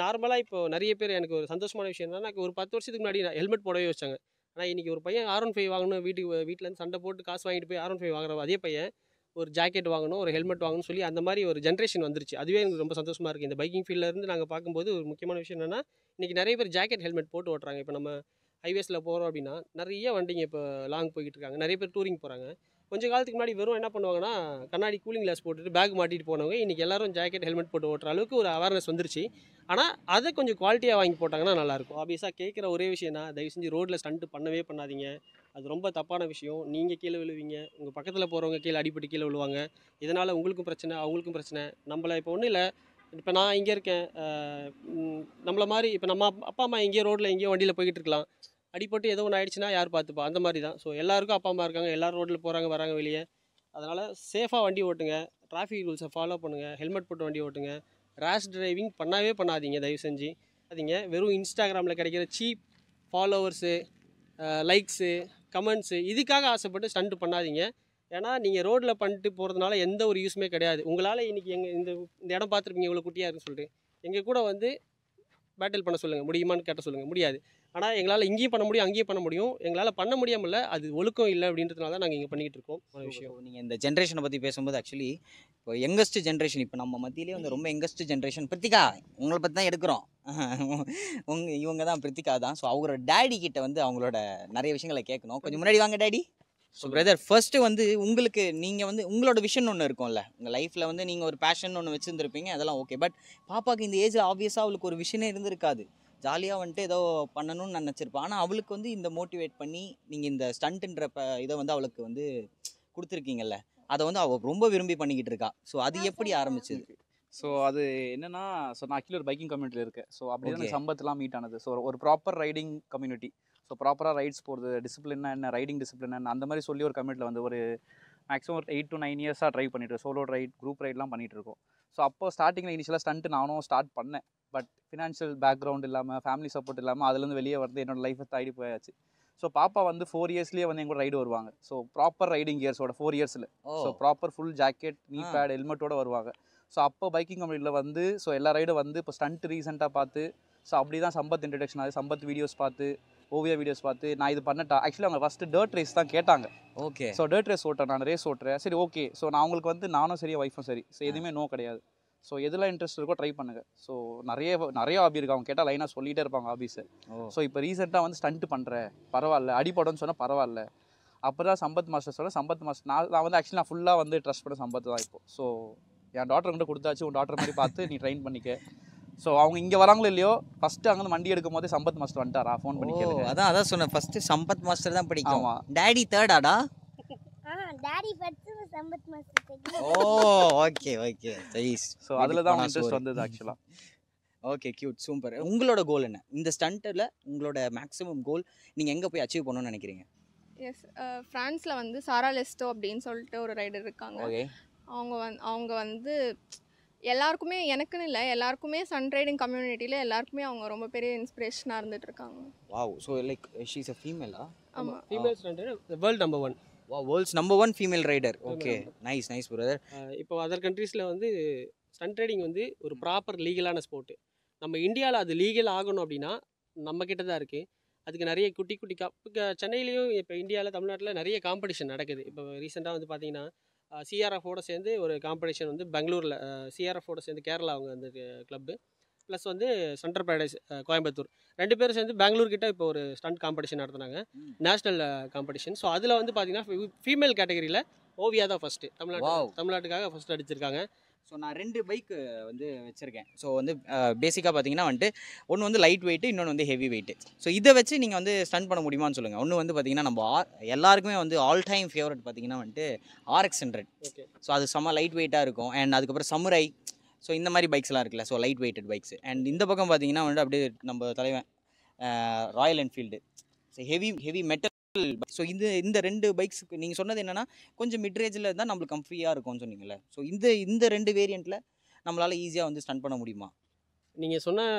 நார்மலாக இப்போது நிறைய பேர் எனக்கு ஒரு சந்தோஷமான விஷயம் என்னன்னா, எனக்கு ஒரு 10 வருஷத்துக்கு முன்னாடி நான் ஹெல்மெட் போடவே வச்சாங்க. ஆனால் இன்றைக்கி ஒரு பையன் R15 வாங்கணும், வீட்டிலேருந்து சண்டை போட்டு காசு வாங்கிட்டு போய் R15 வாங்குற அதே பையன் ஒரு ஜாக்கெட் வாங்கணும், ஒரு ஹெல்மெட் வாங்கணும்னு சொல்லி அந்த மாதிரி ஒரு ஜென்ரேஷன் வந்துருச்சு. அதுவே எனக்கு ரொம்ப சந்தோஷமாக இருக்குது. இந்த பைக்கிங் ஃபீல்டிலேருந்து நாங்கள் பார்க்கும்போது ஒரு முக்கியமான விஷயம் என்னென்னா, இன்றைக்கி நிறைய பேர் ஜாக்கெட் ஹெல்மெட் போட்டு ஓட்டுறாங்க. இப்போ நம்ம ஹைவேஸில் போகிறோம் அப்படின்னா நிறைய வண்டிங்க இப்போ லாங் போய்கிட்டு இருக்காங்க, நிறைய பேர் டூரிங் போகிறாங்க. கொஞ்சம் காலத்துக்கு முன்னாடி வெறும் என்ன பண்ணுவாங்கன்னா கண்ணாடி கூலிங் கிளாஸ் போட்டுட்டு பேக் மாட்டிட்டு போனவங்க இன்றைக்கி எல்லாரும் ஜாக்கெட் ஹெல்மெட் போட்டு ஓட்டுற அளவுக்கு ஒரு அவேர்னஸ் வந்துருச்சு. ஆனால் அதை கொஞ்சம் குவாலிட்டியாக வாங்கி போட்டாங்கன்னா நல்லாயிருக்கும். ஆப்வியஸாக கேட்குற ஒரே விஷயம் தான், தயவு செஞ்சு ரோட்டில் ஸ்டண்ட்டு பண்ணவே பண்ணாதீங்க. அது ரொம்ப தப்பான விஷயம். நீங்கள் கீழே விழுவீங்க, உங்கள் பக்கத்தில் போகிறவங்க கீழே அடிபட்டு கீழே விழுவாங்க. இதனால் உங்களுக்கும் பிரச்சனை, அவங்களுக்கும் பிரச்சனை. நம்மளை இப்போ ஒன்றும் இல்லை, இப்போ நான் இங்கே இருக்கேன், நம்மளை மாதிரி இப்போ நம்ம அப்பா அம்மா எங்கேயோ ரோட்டில் எங்கேயோ வண்டியில் போய்கிட்டு இருக்கலாம், அடிபட்டு ஏதோ ஒன்று ஆயிடுச்சுன்னா யார் பார்த்துப்பா? அந்த மாதிரி தான். ஸோ எல்லாருக்கும் அப்பா அம்மா இருக்காங்க, எல்லோரும் ரோட்டில் போகிறாங்க வராங்க வெளியே. அதனால் சேஃபாக வண்டி ஓட்டுங்க, டிராஃபிக் ரூல்ஸை ஃபாலோ பண்ணுங்கள், ஹெல்மெட் போட்டு வண்டி ஓட்டுங்க. ரேஷ் டிரைவிங் பண்ணவே பண்ணாதீங்க தயவு செஞ்சு. வெறும் இன்ஸ்டாகிராமில் கிடைக்கிற சீப் ஃபாலோவர்ஸு, லைக்ஸு, கமெண்ட்ஸு இதுக்காக ஆசைப்பட்டு ஸ்டண்ட் பண்ணாதீங்க. ஏன்னா நீங்கள் ரோட்டில் பண்ணிட்டு போகிறதுனால எந்த ஒரு யூஸுமே கிடையாது. உங்களால் இன்றைக்கி இந்த இடம் பார்த்துருப்பீங்க இவ்வளோ குட்டியாக இருக்குன்னு சொல்லிட்டு, எங்கள் கூட வந்து பேட்டில் பண்ண சொல்லுங்கள், முடியுமான்னு கேட்ட சொல்லுங்கள், முடியாது. ஆனால் எங்களால் இங்கேயும் பண்ண முடியும், அங்கேயும் பண்ண முடியும். எங்களால் பண்ண முடியாமல அது ஒழுக்கம் இல்லை அப்படின்றதுனால தான் நாங்கள் இங்கே பண்ணிக்கிட்டு இருக்கோம் ஒரு விஷயம். நீங்கள் இந்த ஜென்ரேஷனை பற்றி பேசும்போது ஆக்சுவலி இப்போ யங்கஸ்ட் ஜென்ரேஷன், இப்போ நம்ம மத்தியிலே வந்து ரொம்ப யங்கஸ்ட் ஜென்ரேஷன் பிரித்திகா, உங்களை பற்றி தான் எடுக்கிறோம். இவங்க தான் பிரித்திகா தான். ஸோ அவங்களோட டேடி கிட்ட வந்து அவங்களோட நிறைய விஷயங்களை கேட்கணும். கொஞ்சம் முன்னாடி வாங்க டேடி. ஸோ பிரதர், ஃபர்ஸ்ட்டு வந்து உங்களுக்கு நீங்கள் வந்து உங்களோட விஷன் ஒன்று இருக்கும்ல, உங்கள் லைஃப்பில் வந்து நீங்கள் ஒரு பேஷன் ஒன்று வச்சுருந்துருப்பீங்க, அதெல்லாம் ஓகே. பட் பாப்பாவுக்கு இந்த ஏஜில் ஆப்வியஸாக அவளுக்கு ஒரு விஷனே இருந்திருக்காது. ஜாலியாக வந்துட்டு ஏதோ பண்ணணும்னு நினச்சிருப்பான். ஆனால் அவளுக்கு வந்து இந்த மோட்டிவேட் பண்ணி நீங்கள் இந்த ஸ்டண்ட்டுன்ற இதை வந்து அவளுக்கு வந்து கொடுத்துருக்கீங்கல்ல, அதை வந்து அவள் ரொம்ப விரும்பி பண்ணிக்கிட்டு இருக்கா. ஸோ அது எப்படி ஆரம்பிச்சது? ஸோ அது என்னன்னா, ஸோ நான் ஆக்சுவலி ஒரு பைக்கிங் கம்யூனிட்டியில் இருக்கேன். ஸோ அப்படி தான் Okay. எனக்கு சம்பத்லாம் மீட் ஆனது. ஸோ ஒரு ப்ராப்பர் ரைடிங் கம்யூனிட்டி. ஸோ ப்ராப்பராக ரைட்ஸ் போகிறது, டிசிப்ளின்னா என்ன, ரைடிங் டிசிப்ளின் என்ன, அந்த மாதிரி சொல்லி ஒரு கம்யூனிட்டியில் வந்து ஒரு மேக்ஸிமம் ஒரு 8 to 9 இயர்ஸாக ட்ரை பண்ணிட்டு சோலோ ரைட், குரூப் ரைட்லாம் பண்ணிகிட்டு இருக்கோம். ஸோ அப்போ ஸ்டார்டிங்கில் இனிஷியலாக ஸ்டண்ட்டு நானும் ஸ்டார்ட் பண்ணேன். பட் ஃபினான்ஷியல் பேக்ரவுண்ட் இல்லாமல், ஃபேமிலி சப்போர்ட் இல்லாமல் அதுலேருந்து வெளியே வந்து என்னோட லைஃப்பை தாண்டி போயாச்சு. ஸோ பாப்பா வந்து 4 இயர்ஸ்லேயே வந்து எங்களோட ரைடு வருவாங்க. ஸோ ப்ராப்பர் ரைடிங் இயர்ஸோட 4 இயர்ஸில். So proper full jacket, knee bad, ஹெல்மெட்டோட வருவாங்க. ஸோ அப்போ பைக்கிங் கம்யூனிட்டியில் வந்து ஸோ எல்லா ரைடும் வந்து இப்போ ஸ்டண்ட் ரீசெண்டாக பார்த்து, ஸோ அப்படி தான் சம்பத் இன்ட்ரடக்ஷன் ஆகுது. சம்பத் வீடியோஸ் பார்த்து, ஓவியா வீடியோஸ் பார்த்து நான் இது பண்ணட்டா. ஆக்சுவலி அவங்க ஃபஸ்ட்டு டர்ட் ரேஸ் தான் கேட்டாங்க. ஓகே. ஸோ டர்ட் ரேஸ் ஓட்டேன், நான் ரேஸ் ஓட்டுறேன். சரி ஓகே. ஸோ நான் அவங்களுக்கு வந்து நானும் சரி, ஒய்ஃபும் சரி. ஸோ எதுவுமே நோ கிடையாது. ஸோ எதில் இன்ட்ரெஸ்ட் இருக்கோ ட்ரை பண்ணுங்க. ஸோ நிறைய ஹாபி இருக்குது. அவங்க கேட்டால் லைனாக சொல்லிகிட்டே இருப்பாங்க ஹாபிஸை. ஸோ இப்போ ரீசெண்டாக வந்து ஸ்டண்ட் பண்ணுறேன், பரவாயில்ல, அடிப்படம்னு சொன்னால் பரவாயில்ல. அப்போ தான் சம்பத் மாஸ்டர் சொல்ல, சம்பத் மாஸ்டர் நான் வந்து ஆக்சுவலி நான் ஃபுல்லாக வந்து ட்ரஸ்ட் பண்ண சம்பத் தான் இப்போ. ஸோ என் டாக்டர் கிட்ட கொடுத்தாச்சு, உன் டாக்டர் மாதிரி பார்த்து நீ ட்ரெயின் பண்ணிக்க. ஸோ அவங்க இங்கே வராங்களோ இல்லையோ, ஃபஸ்ட்டு அங்கே வண்டி எடுக்கும் போதே சம்பத் மாஸ்டர் வந்துட்டாரா, ஃபோன் பண்ணி கேளுங்க. அதான் சொன்னேன், ஃபர்ஸ்ட் சம்பத் மாஸ்டர் தான் பிடிக்கும். ஆமா. டேடி தேர்டாடா? Daddy first Sampath master. Oh okay okay nice. So அதில் தான் இன்ட்ரெஸ்ட் வந்தது ஆக்சுவலாக. Okay cute, super. உங்களோட கோல் என்ன இந்த ஸ்டண்ட்டில்? உங்களோட மேக்ஸிமம் கோல் நீங்கள் எங்கே போய் அச்சீவ் பண்ணணும்னு நினைக்கிறீங்க? எஸ், ஃப்ரான்ஸில் வந்து சாரா லெஸ்டோ அப்படின்னு சொல்லிட்டு ஒரு ரைடர் இருக்காங்க. ஓகே. அவங்க வந்து எல்லாருக்குமே, எனக்குன்னு இல்லை, எல்லாருக்குமே சன் ரைடிங் கம்யூனிட்டியில் எல்லாருக்குமே அவங்க ரொம்ப பெரிய இன்ஸ்பிரேஷனாக இருந்துட்டு இருக்காங்க. Wow. So like she is a ஃபீமேலா? ஆமாம். Female stunter world number 1. வா, world's number 1 female rider. Okay nice nice brother. இப்போ அதர் கண்ட்ரீஸில் வந்து ஸ்டண்ட் ரைடிங் வந்து ஒரு ப்ராப்பர் லீகலான ஸ்போர்ட்டு. நம்ம இந்தியாவில் அது லீகல் ஆகணும் அப்படின்னா நம்ம கிட்ட தான் இருக்குது. அதுக்கு நிறைய குட்டி குட்டி இப்போ சென்னையிலையும், இப்போ இந்தியாவில், தமிழ்நாட்டில் நிறைய காம்படிஷன் நடக்குது. இப்போ ரீசெண்டாக வந்து பார்த்தீங்கன்னா சிஆர்எஃபோட சேர்ந்து ஒரு காம்படிஷன் வந்து பெங்களூரில், சிஆர்எஃபோட சேர்ந்து கேரளா அவங்க அந்த கிளப்பு, ப்ளஸ் வந்து சென்ட்ரல் பேரடைஸ் கோயம்புத்தூர், 2 பேரும் சேர்ந்து பெங்களூர் கிட்ட இப்போ ஒரு ஸ்டண்ட் காம்படிஷன் நடத்துனாங்க, நேஷ்னல் காம்படிஷன். ஸோ அதில் வந்து பார்த்தீங்கன்னா ஃபீமேல் கேட்டகரியில் ஓவியா தான் ஃபஸ்ட்டு தமிழ்நாட்டுக்காக ஃபஸ்ட்டு அடிச்சிருக்காங்க. ஸோ நான் 2 பைக்கு வந்து வச்சுருக்கேன். ஸோ வந்து பேசிக்காக பார்த்தீங்கன்னா வந்துட்டு ஒன்று வந்து லைட் வெயிட்டு, இன்னொன்று வந்து ஹெவி வெயிட்டு. ஸோ இதை வச்சு நீங்கள் வந்து ஸ்டன் பண்ண முடியுமான்னு சொல்லுங்கள். ஒன்று வந்து பார்த்தீங்கன்னா நம்ம எல்லாருக்குமே வந்து ஆல் டைம் ஃபேவரட் பார்த்தீங்கன்னா வந்துட்டு RX 100. ஓகே. ஸோ அது செம்ம லைட் வெயிட்டாக இருக்கும். அண்ட் அதுக்கப்புறம் சமுரை, ஸோ இந்த மாதிரி பைக்ஸ்லாம் இருக்குல்ல, so light weighted bikes. And இந்த பக்கம் பார்த்தீங்கன்னா வந்துட்டு அப்படியே நம்ம தலைவன் Royal Enfield, so heavy metal. So இந்த 2 பைக்ஸுக்கு நீங்கள் சொன்னது என்னென்னா கொஞ்சம் மிட் ரேஞ்சில் தான் நம்மளுக்கு கம்ஃபியாக இருக்கும்னு சொன்னீங்கல்ல. ஸோ இந்த 2 வேரியண்ட்டில் நம்மளால் ஈஸியாக வந்து ஸ்டன் பண்ண முடியுமா? நீங்கள் சொன்ன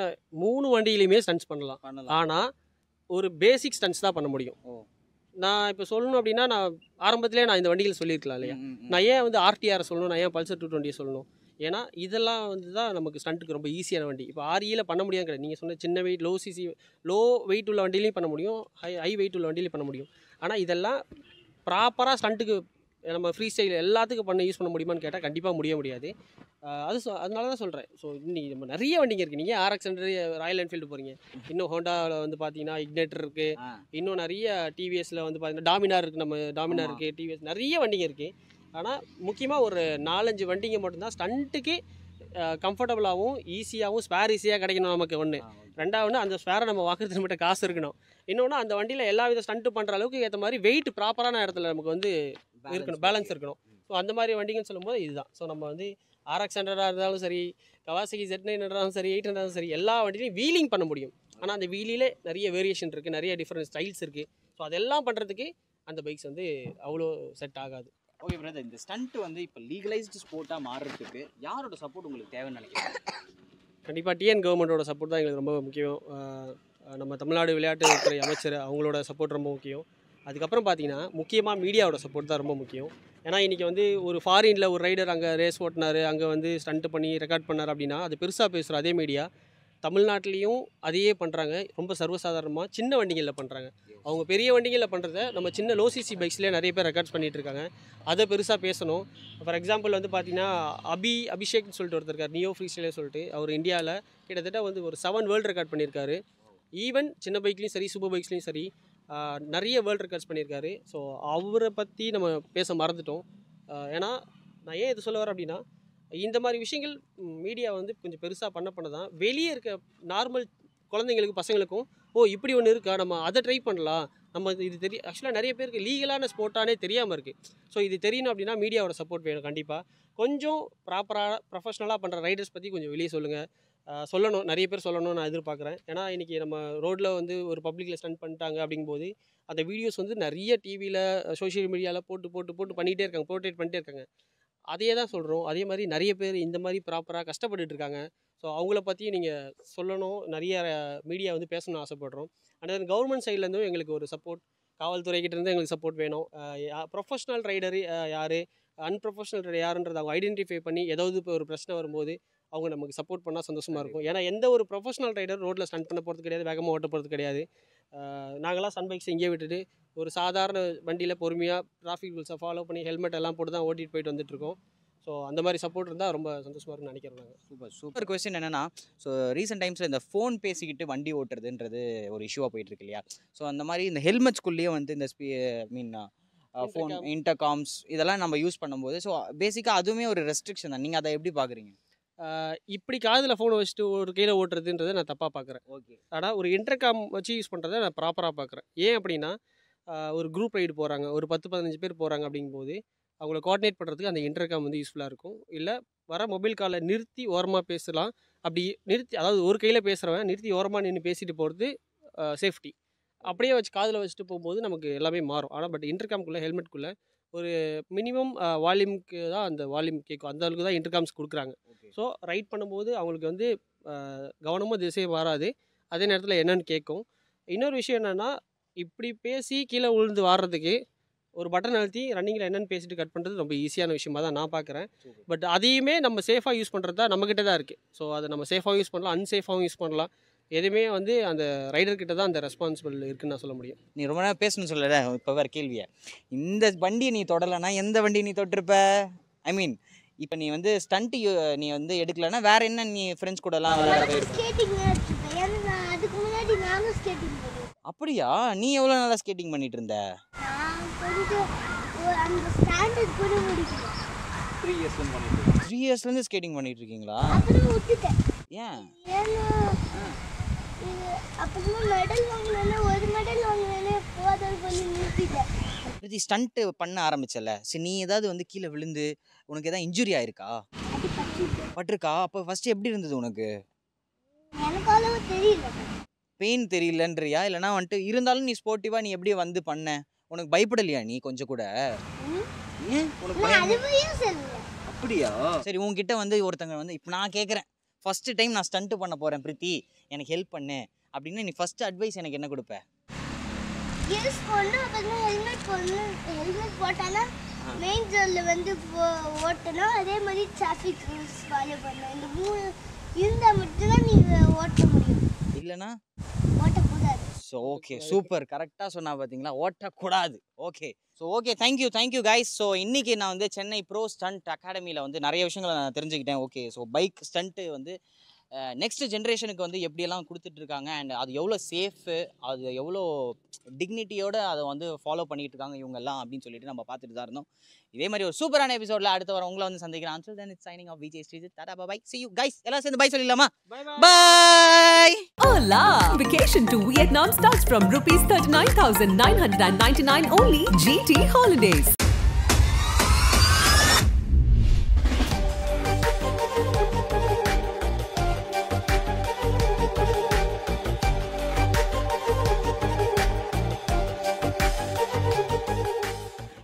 3 வண்டியிலையுமே ஸ்டன்ஸ் பண்ணலாம். ஆனால் ஒரு பேசிக் ஸ்டன்ஸ் தான் பண்ண முடியும். நான் இப்போ சொல்லணும் அப்படின்னா, நான் ஆரம்பத்திலே நான் இந்த வண்டிகள் சொல்லியிருக்கலாம் இல்லையா. நான் ஏன் வந்து RTR சொல்லணும், நான் ஏன் பல்சர் 220 சொல்லணும்? ஏன்னா இதெல்லாம் வந்து தான் நமக்கு ஸ்டண்ட்டுக்கு ரொம்ப ஈஸியான வண்டி. இப்போ REயில் பண்ண முடியாது கிடையாது. நீங்கள் சொன்ன சின்ன வெயிட், லோ வெயிட் உள்ள வண்டிலையும் பண்ண முடியும், ஹை வெயிட் உள்ள வண்டிலையும் பண்ண முடியும். ஆனால் இதெல்லாம் ப்ராப்பராக ஸ்டண்ட்டுக்கு நம்ம ஃப்ரீ ஸ்டைல் எல்லாத்துக்கும் யூஸ் பண்ண முடியுமான்னு கேட்டால் கண்டிப்பாக முடியாது. அதனால தான் சொல்கிறேன். ஸோ இன்னைக்கு நம்ம நிறைய வண்டிங்க இருக்குது. நீங்கள் RX 100 ராயல் என்ஃபீல்டு போகிறீங்க, இன்னும் ஹோண்டாவில் வந்து பார்த்தீங்கன்னா இக்னேட்டர் இருக்குது, இன்னும் நிறைய டிவிஎஸில் வந்து பார்த்தீங்கன்னா டாமினார் இருக்குது, நம்ம டாமினார் இருக்குது, டிவிஎஸ் நிறைய வண்டிங்க இருக்குது. ஆனால் முக்கியமாக ஒரு 4-5 வண்டிங்க மட்டும்தான் ஸ்டண்ட்டுக்கு கம்ஃபர்டபுளாகவும் ஈஸியாகவும் ஈஸியாக கிடைக்கணும் நமக்கு. ஒன்று. ரெண்டாவது, அந்த ஸ்பேரை நம்ம வாங்குறதுக்கு மட்டும் காசு இருக்கணும். இன்னொன்று, அந்த வண்டியில் எல்லா வித ஸ்டண்ட்டு பண்ணுற அளவுக்கு ஏற்ற மாதிரி வெயிட் ப்ராப்பரான இடத்துல நமக்கு வந்து இருக்கணும், பேலன்ஸ் இருக்கணும். ஸோ அந்த மாதிரி வண்டிங்கன்னு சொல்லும்போது இதுதான். ஸோ நம்ம வந்து RX 100 இருந்தாலும் சரி, கவாசகி Z900 சரி, 800 சரி, எல்லா வண்டியிலையும் வீலிங் பண்ண முடியும். ஆனால் அந்த வீலிலே நிறைய வேரியேஷன் இருக்குது, நிறைய டிஃப்ரெண்ட் ஸ்டைல்ஸ் இருக்குது. ஸோ அதெல்லாம் பண்ணுறதுக்கு அந்த பைக்ஸ் வந்து அவ்வளோ செட் ஆகாது. ஓகே பிரதர், இந்த ஸ்டண்ட் வந்து இப்போ லீகலைஸ்டு ஸ்போர்ட்டாக மாறுறதுக்கு யாரோட சப்போர்ட் உங்களுக்கு தேவைன்னு நினைக்கிறேன்? கண்டிப்பாக TN கவர்மெண்ட்டோட சப்போர்ட் தான் எங்களுக்கு ரொம்ப முக்கியம். நம்ம தமிழ்நாடு விளையாட்டுத்துறை அமைச்சர் அவங்களோட சப்போர்ட் ரொம்ப முக்கியம். அதுக்கப்புறம் பார்த்தீங்கன்னா முக்கியமாக மீடியாவோட சப்போர்ட் தான் ரொம்ப முக்கியம். ஏன்னா இன்றைக்கி வந்து ஒரு ஃபாரினில் ஒரு ரைடர் அங்கே ரேஸ் ஓட்டினார், அங்கே வந்து ஸ்டண்ட் பண்ணி ரெக்கார்ட் பண்ணார் அப்படின்னா அது பெருசாக பேசுகிற அதே மீடியா தமிழ்நாட்டிலையும் அதையே பண்ணுறாங்க. ரொம்ப சர்வசாதாரணமாக சின்ன வண்டிகளில் பண்ணுறாங்க. அவங்க பெரிய வண்டிகளில் பண்ணுறத நம்ம சின்ன லோ சிசி பைக்ஸ்லேயே நிறைய பேர் ரெக்கார்ட்ஸ் பண்ணிகிட்டு இருக்காங்க. அதை பெருசாக பேசணும். ஃபார் எக்ஸாம்பிள் வந்து பார்த்தீங்கன்னா அபிஷேக்னு சொல்லிட்டு ஒருத்தர் இருக்கார், நியோ ஃப்ரீஸ்டைலே சொல்லிட்டு. அவர் இந்தியாவில் கிட்டத்தட்ட வந்து ஒரு 7 வேர்ல்டு ரெக்கார்ட் பண்ணியிருக்காரு. ஈவன் சின்ன பைக்லேயும் சரி சூப்பர் பைக்ஸ்லேயும் சரி நிறைய வேர்ல்டு ரெக்கார்ட்ஸ் பண்ணியிருக்காரு. ஸோ அவரை பற்றி நம்ம பேச மறந்துட்டோம். ஏன்னா நான் ஏன் இது சொல்ல வரேன் அப்படின்னா, இந்த மாதிரி விஷயங்கள் மீடியா வந்து கொஞ்சம் பெருசாக பண்ண தான் வெளியே இருக்க நார்மல் குழந்தைங்களுக்கு பசங்களுக்கும் இப்படி ஒன்று இருக்கா, நம்ம அதை ட்ரை பண்ணலாம், நம்ம இது தெரியும். ஆக்சுவலாக நிறைய பேருக்கு லீகலான ஸ்போர்ட்டானே தெரியாமல் இருக்குது. ஸோ இது தெரியணும் அப்படின்னா மீடியாவோட சப்போர்ட் வேணும் கண்டிப்பாக. கொஞ்சம் ப்ராப்பராக ப்ரொஃபஷ்னலாக பண்ணுற ரைடர்ஸ் பற்றி கொஞ்சம் வெளியே சொல்லுங்கள், சொல்லணும், நிறைய பேர் சொல்லணும்னு நான் எதிர்பார்க்குறேன். ஏன்னா இன்றைக்கி நம்ம ரோட்டில் வந்து ஒரு பப்ளிக்கில் ஸ்டண்ட் பண்ணிட்டாங்க அப்படிங்கும்போது அந்த வீடியோஸ் வந்து நிறைய டிவியில் சோஷியல் மீடியாவில் போட்டு பண்ணிகிட்டே இருக்காங்க, போர்ட்ரேட் பண்ணிட்டே இருக்காங்க. அதே தான் சொல்கிறோம். அதே மாதிரி நிறைய பேர் இந்த மாதிரி ப்ராப்பராக கஷ்டப்பட்டுட்டு இருக்காங்க. ஸோ அவங்கள பற்றி நீங்கள் சொல்லணும், நிறைய மீடியா வந்து பேசணும்னு ஆசைப்படுறோம். அண்ட் கவர்மெண்ட் சைட்லேருந்தும் எங்களுக்கு ஒரு சப்போர்ட், காவல்துறைக்கிட்டேருந்து எங்களுக்கு சப்போர்ட் வேணும். ப்ரொஃபஷ்னல் ரைடரு யார், அன்ப்ரொஃபஷ்னல் ரைடர் யாருன்றதை அவங்க ஐடென்டிஃபை பண்ணி ஏதாவது இப்போ ஒரு பிரச்சனை வரும்போது அவங்க நமக்கு சப்போர்ட் பண்ணால் சந்தோஷமாக இருக்கும். ஏன்னா எந்த ஒரு ப்ரொஃபஷ்னல் ரைடர் ரோட்டில் ஸ்டண்ட் பண்ண போகிறது கிடையாது, வேகமாக ஓட்ட போகிறது கிடையாது. நாங்களாம் சன் பைக்ஸ் இங்கே விட்டுட்டு ஒரு சாதாரண வண்டியில் பொறுமையாக டிராஃபிக் ரூல்ஸை ஃபாலோ பண்ணி ஹெல்மெட் எல்லாம் போட்டு தான் ஓட்டிகிட்டு போயிட்டு வந்துட்டுருக்கோம். ஸோ அந்த மாதிரி சப்போர்ட் இருந்தால் ரொம்ப சந்தோஷமாக இருக்குன்னு நினைக்கிறோம் நாங்கள். சூப்பர் கொஸ்டின் என்னென்னா, ஸோ ரீசெண்ட் டைம்ஸில் இந்த ஃபோன் பேசிக்கிட்டு வண்டி ஓட்டுறதுன்றது ஒரு இஷ்யூவாக போயிட்டுருக்கு இல்லையா? ஸோ அந்த மாதிரி இந்த ஹெல்மெட்ஸ்குள்ளேயே வந்து இந்த ஃபோன் இன்டர்காம்ஸ் இதெல்லாம் நம்ம யூஸ் பண்ணும்போது ஸோ பேசிக்காக அதுவுமே ஒரு ரெஸ்ட்ரிக்ஷன் தான். நீங்கள் அதை எப்படி பார்க்குறீங்க? இப்படி காதில் ஃபோனை வச்சுட்டு ஒரு கையில் ஓட்டுறதுன்றதை நான் தப்பாக பார்க்குறேன். ஓகே. ஆனால் ஒரு இன்டர்காம் வச்சு யூஸ் பண்ணுறதை நான் ப்ராப்பராக பார்க்குறேன். ஏன் அப்படின்னா, ஒரு குரூப் ரைடு போகிறாங்க, ஒரு 10-15 பேர் போகிறாங்க அப்படிங்கும்போது அவங்கள கோஆர்டினேட் பண்ணுறதுக்கு அந்த இன்டர்காம் வந்து யூஸ்ஃபுல்லாக இருக்கும். இல்லை வர மொபைல் காலை நிறுத்தி ஓரமாக பேசலாம். அப்படி நிறுத்தி, அதாவது ஒரு கையில் பேசுகிறவன் நிறுத்தி ஓரமாக நின்று பேசிட்டு போகிறது சேஃப்டி. அப்படியே வச்சு காதில் வச்சுட்டு போகும்போது நமக்கு எல்லாமே மாறும். ஆனால் பட் இன்டர்காம்குள்ளே ஹெல்மெட்குள்ளே ஒரு மினிமம் வால்யூமுக்கு தான் அந்த வால்யூம் கேட்கும், அந்த அளவுக்கு தான் இன்டர்காம்ஸ் கொடுக்குறாங்க. ஸோ ரைட் பண்ணும்போது அவங்களுக்கு வந்து கவனமும் திசை மாறாது, அதே நேரத்தில் என்னென்னு கேட்கும். இன்னொரு விஷயம் என்னென்னா, இப்படி பேசி கீழே விழுந்து வாடுறதுக்கு ஒரு பட்டன் அழுத்தி ரன்னிங்கில் என்னென்னு பேசிட்டு கட் பண்ணுறது ரொம்ப ஈஸியான விஷயமாக தான் நான் பார்க்குறேன். பட் அதையுமே நம்ம சேஃபாக யூஸ் பண்ணுறது தான் நம்மக்கிட்ட தான் இருக்குது. ஸோ அதை நம்ம சேஃபாக யூஸ் பண்ணலாம், அன்சேஃபாகவும் யூஸ் பண்ணலாம். எதுவுமே வந்து அந்த ரைடர்கிட்ட தான் அந்த ரெஸ்பான்சிபிள் இருக்குன்னு நான் சொல்ல முடியும். நீ ரொம்ப நேரம் பேசணும்னு சொல்லலை, இப்போ வேறு கேள்வியை, இந்த வண்டியை நீ தொடலைன்னா எந்த வண்டியை நீ தொட்டிருப்ப? ஐ மீன் இப்போ நீ வந்து ஸ்டண்ட்டு நீ வந்து எடுக்கலைன்னா வேற என்ன நீ ஃப்ரெண்ட்ஸ் கூடலாம் அப்படியா? நீ எவ்வளோ நல்லா ஸ்கேட்டிங் பண்ணிட்டு இருந்த? 3 இயர்ஸ்லேருந்து ஸ்கேட்டிங் பண்ணிட்டு இருக்கீங்களா? ஏன்? ஸ்டண்ட் பண்ண ஆரம்பிச்சல, சரி நீ ஏதாவது வந்து கீழே விழுந்து உனக்கு ஏதாவது இன்ஜுரி ஆயிருக்கா? பட்டிருக்கா? அப்போ ஃபர்ஸ்ட் எப்படி இருந்தது உனக்கு? பெயின் தெரியலன்றியா? இல்லைனா வந்துட்டு இருந்தாலும் நீ ஸ்போர்ட்டிவா நீ எப்படி வந்து பண்ண? உனக்கு பயப்படலையா நீ கொஞ்சம் கூட? ஏன் உனக்கு அப்படியா? சரி, உன்கிட்ட வந்து ஒருத்தங்க வந்து இப்போ நான் கேட்குறேன், ஃபர்ஸ்ட் டைம் நான் ஸ்டண்ட் பண்ண போகிறேன் பிரித்தி, எனக்கு ஹெல்ப் பண்ணு அப்படின்னு நீ ஃபர்ஸ்ட் அட்வைஸ் எனக்கு என்ன கொடுப்ப? ஹெல்மெட் போட்டானா மெயின் ரோட்ல வந்து ஓட்டணும், அதே மாதிரி டிராஃபிக் ரூல்ஸ் ஃபாலோ பண்ணணும். இந்த 3 இருந்தால் மட்டும்தான் நீங்கள் ஓட்ட முடியும், இல்லைனா ஓட்டக்கூடாது. ஸோ ஓகே, சூப்பர், கரெக்டாக சொன்னா பார்த்தீங்களா, ஓட்டக்கூடாது. Okay, so okay, thank you guys. So இன்றைக்கி நான் வந்து சென்னை ப்ரோ ஸ்டண்ட் அகாடமியில் வந்து நிறைய விஷயங்களை நான் தெரிஞ்சுக்கிட்டேன். ஓகே, ஸோ பைக் ஸ்டண்ட்டு வந்து நெக்ஸ்ட் ஜென்ரேஷனுக்கு வந்து எப்படியெல்லாம் கொடுத்துட்ருக்காங்க, அண்ட் அது எவ்வளோ சேஃபு, அது எவ்வளோ டிக்னிட்டியோடு அதை வந்து ஃபாலோ பண்ணிகிட்டு இருக்காங்க இவங்கெல்லாம் அப்படின்னு சொல்லிட்டு நம்ம பார்த்துட்டு தான் இருந்தோம். இதே மாதிரி ஒரு சூப்பரான எபிசோடில் அடுத்த வாரம் உங்களை வந்து சந்திக்கிறேன். Until then, it's signing off. VJ Srijit. Tata, bye. See you guys. எல்லாம் சேர்ந்து பை சொல்லிடலாமா? Bye. Hola! Vacation to Vietnam starts from rupees 39,999 only. GT Holidays.